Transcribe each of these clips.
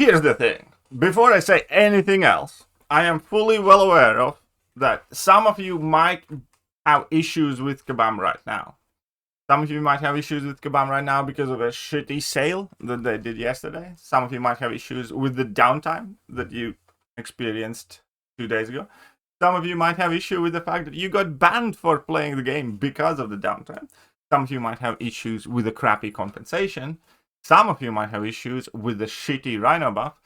here's the thing. Before I say anything else, I am fully well aware of that some of you might have issues with Kabam right now. Some of you might have issues with Kabam right now because of a shitty sale that they did yesterday. Some of you might have issues with the downtime that you experienced 2 days ago. Some of you might have issue with the fact that you got banned for playing the game because of the downtime. Some of you might have issues with the crappy compensation. Some of you might have issues with the shitty Rhino buff.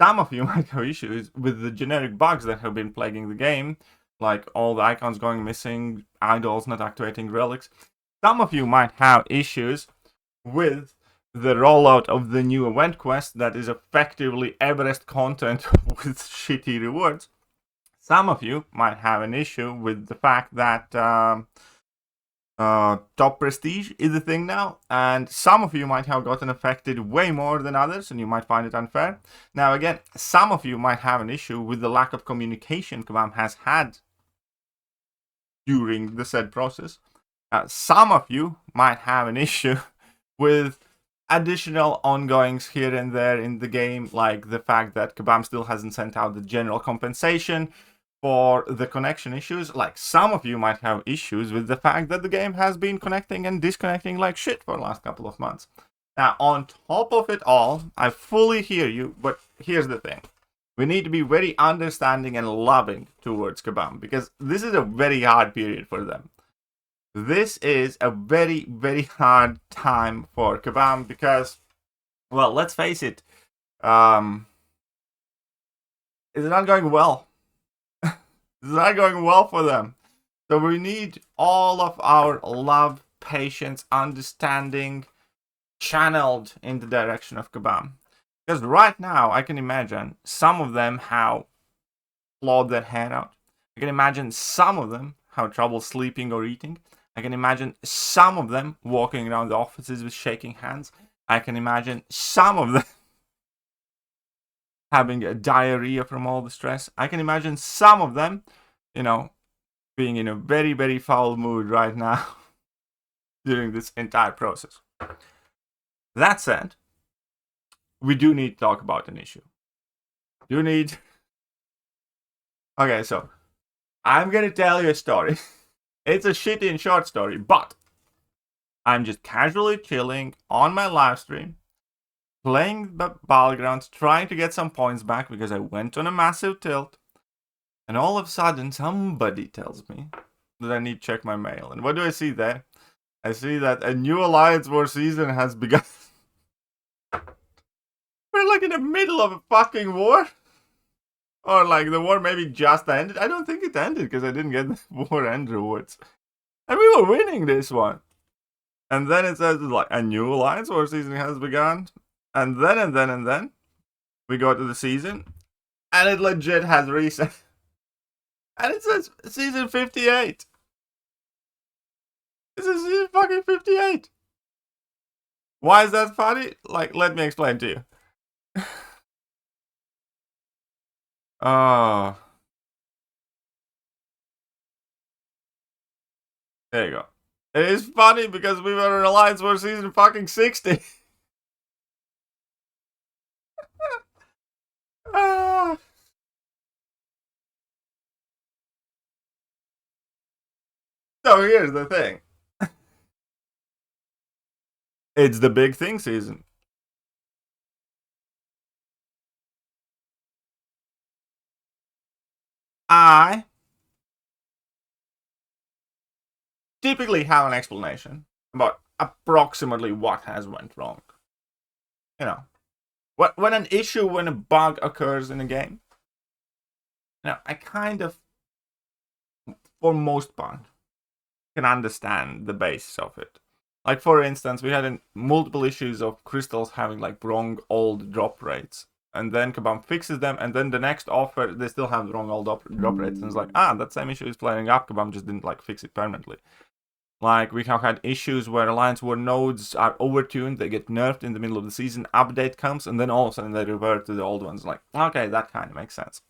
Some of you might have issues with the generic bugs that have been plaguing the game, like all the icons going missing, idols not activating relics. Some of you might have issues with the rollout of the new event quest that is effectively abreast content with shitty rewards. Some of you might have an issue with the fact that top prestige is a thing now, and some of you might have gotten affected way more than others, and you might find it unfair. Now again, some of you might have an issue with the lack of communication Kabam has had during the said process. Some of you might have an issue with additional ongoings here and there in the game, like the fact that Kabam still hasn't sent out the general compensation for the connection issues. Like some of you might have issues with the fact that the game has been connecting and disconnecting like shit for the last couple of months. Now, on top of it all, I fully hear you, but here's the thing. We need to be very understanding and loving towards Kabam, because this is a very hard period for them. This is a very, very hard time for Kabam because, well, let's face it, it's not going well. It's not going well for them. So we need all of our love, patience, understanding channeled in the direction of Kabam. Because right now, I can imagine some of them have clawed their hair out. I can imagine some of them have trouble sleeping or eating. I can imagine some of them walking around the offices with shaking hands. I can imagine some of them having a diarrhea from all the stress. I can imagine some of them, being in a very, very foul mood right now during this entire process. That said, we do need to talk about an issue. Okay, so I'm going to tell you a story. It's a shitty and short story, but I'm just casually chilling on my live stream, playing the battlegrounds, trying to get some points back because I went on a massive tilt. And all of a sudden, somebody tells me that I need to check my mail. And what do I see there? I see that a new Alliance War season has begun. We're like in the middle of a fucking war. Or like the war maybe just ended. I don't think it ended because I didn't get the war end rewards. And we were winning this one. And then it says like a new Alliance War season has begun. And then we go to the season. And it legit has reset. And it says season 58. This is season fucking 58. Why is that funny? Like, let me explain to you. Oh. There you go. It is funny because we were in Alliance War season fucking 60. So here's the thing. It's the big thing season. I typically have an explanation about approximately what has went wrong. When a bug occurs in a game, I kind of, for most part, can understand the basis of it. Like, for instance, we had multiple issues of crystals having like wrong old drop rates. And then Kabam fixes them, and then the next offer, they still have the wrong old drop rates. And it's like, that same issue is flaring up. Kabam just didn't like fix it permanently. Like, we have had issues where Alliance War nodes are overtuned, they get nerfed in the middle of the season, update comes, and then all of a sudden they revert to the old ones. Like, okay, that kind of makes sense.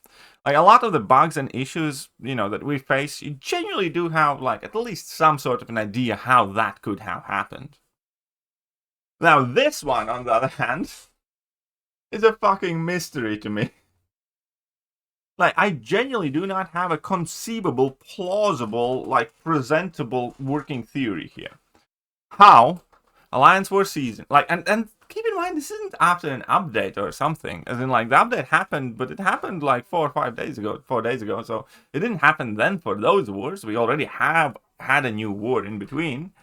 Like, a lot of the bugs and issues, that we face, you genuinely do have, like, at least some sort of an idea how that could have happened. Now, this one, on the other hand, It's a fucking mystery to me. Like, I genuinely do not have a conceivable, plausible, like, presentable working theory here. How Alliance War season, like, and keep in mind, this isn't after an update or something. As in, like, the update happened, but it happened like 4 or 5 days ago, 4 days ago. So it didn't happen then for those wars. We already have had a new war in between.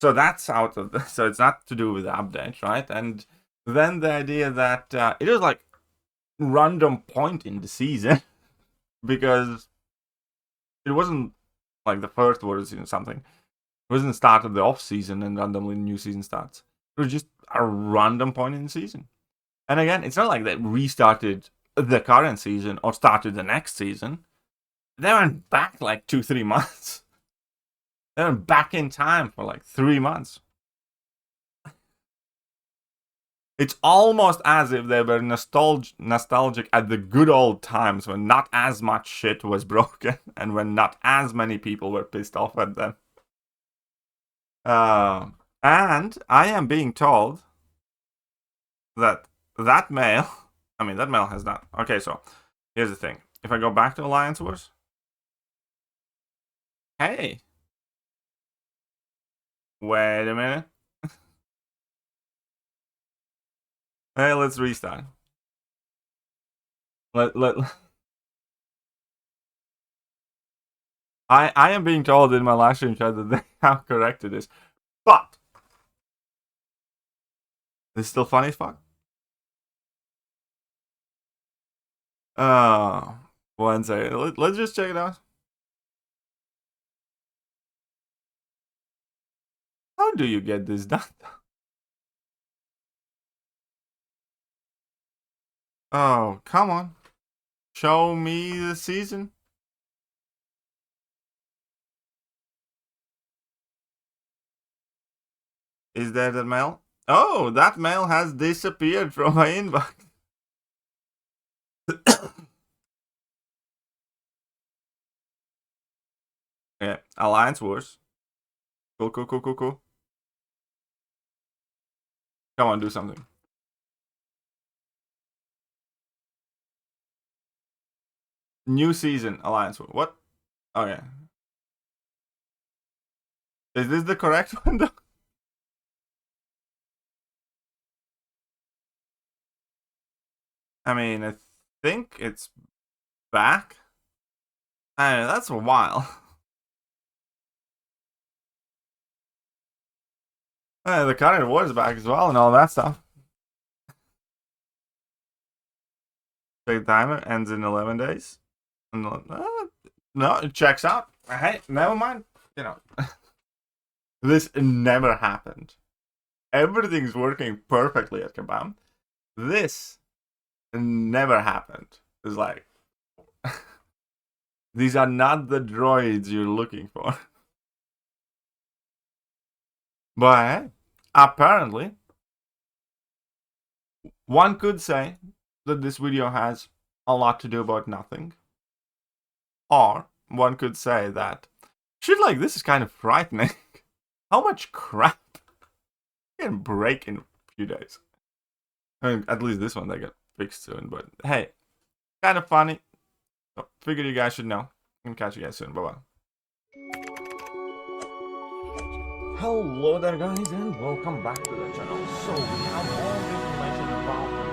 So that's out of the, so it's not to do with the update, right? And then the idea that it was like random point in the season because it wasn't like the first war season something. It wasn't start of the off season and randomly the new season starts. It was just a random point in the season. And again, it's not like they restarted the current season or started the next season. They went back like 2-3 months. They went back in time for like 3 months. It's almost as if they were nostalgic at the good old times when not as much shit was broken and when not as many people were pissed off at them. And I am being told that mail, I mean, that mail has not. Okay, so here's the thing. If I go back to Alliance Wars, hey, wait a minute. Hey, let's restart. I am being told in my live stream chat that they have corrected this, but this is still funny as fuck. One second. Let's just check it out. How do you get this done? Oh, come on. Show me the season. Is there that mail? Oh, that mail has disappeared from my inbox. Yeah, Alliance Wars. Cool. Come on, do something. New season, Alliance Wars. What? Okay. Is this the correct one though? I mean, I think it's back. I mean, that's a while. The current war is back as well and all that stuff. Big timer ends in 11 days. No, it checks out. Hey, never mind. You know, this never happened. Everything's working perfectly at Kabam. This never happened. It's like, these are not the droids you're looking for. But apparently, one could say that this video has a lot to do about nothing. Or one could say that shit like this is kind of frightening. How much crap can break in a few days? I mean, at least this one they get fixed soon. But hey, kind of funny. So figured you guys should know. And catch you guys soon. Bye bye. Hello there guys and welcome back to the channel. So we have all the information about